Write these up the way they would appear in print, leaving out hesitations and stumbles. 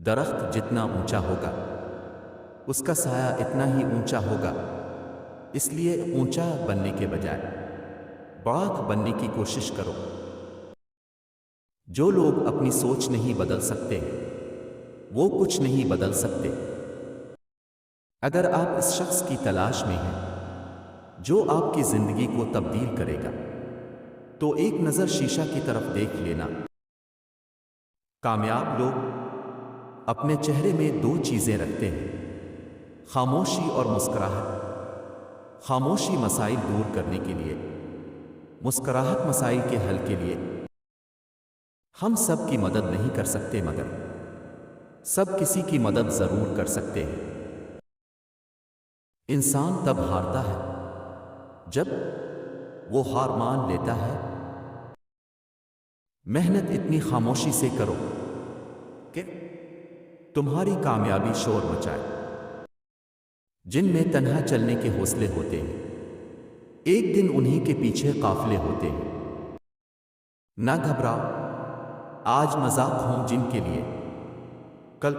درخت جتنا اونچا ہوگا اس کا سایہ اتنا ہی اونچا ہوگا، اس لیے اونچا بننے کے بجائے بڑا بننے کی کوشش کرو۔ جو لوگ اپنی سوچ نہیں بدل سکتے وہ کچھ نہیں بدل سکتے۔ اگر آپ اس شخص کی تلاش میں ہیں جو آپ کی زندگی کو تبدیل کرے گا تو ایک نظر شیشہ کی طرف دیکھ لینا۔ کامیاب لوگ اپنے چہرے میں دو چیزیں رکھتے ہیں، خاموشی اور مسکراہٹ۔ خاموشی مسائل دور کرنے کے لیے، مسکراہٹ مسائل کے حل کے لیے۔ ہم سب کی مدد نہیں کر سکتے مگر سب کسی کی مدد ضرور کر سکتے ہیں۔ انسان تب ہارتا ہے جب وہ ہار مان لیتا ہے۔ محنت اتنی خاموشی سے کرو کہ تمہاری کامیابی شور مچائے۔ جن میں تنہا چلنے کے حوصلے ہوتے ہیں ایک دن انہی کے پیچھے قافلے ہوتے ہیں۔ نہ گھبراؤ، آج مذاق ہوں جن کے لیے کل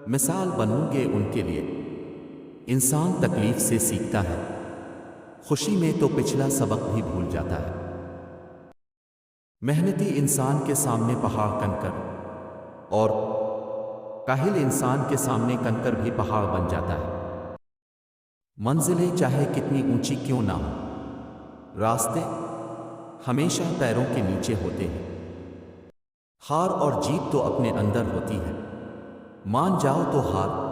مثال بنوں گے ان کے لیے۔ انسان تکلیف سے سیکھتا ہے، خوشی میں تو پچھلا سبق بھی بھول جاتا ہے۔ محنتی انسان کے سامنے پہاڑ کنکر اور کاہل انسان کے سامنے کنکر بھی پہاڑ بن جاتا ہے۔ منزلیں چاہے کتنی اونچی کیوں نہ ہوں، راستے ہمیشہ پیروں کے نیچے ہوتے ہیں۔ ہار اور جیت تو اپنے اندر ہوتی ہے، مان جاؤ تو ہار،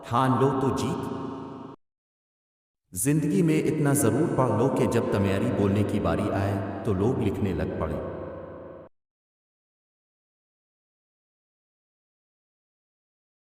ٹھان لو تو جیت۔ زندگی میں اتنا ضرور پڑھ لو کہ جب تمہاری بولنے کی باری آئے تو لوگ لکھنے لگ پڑیں۔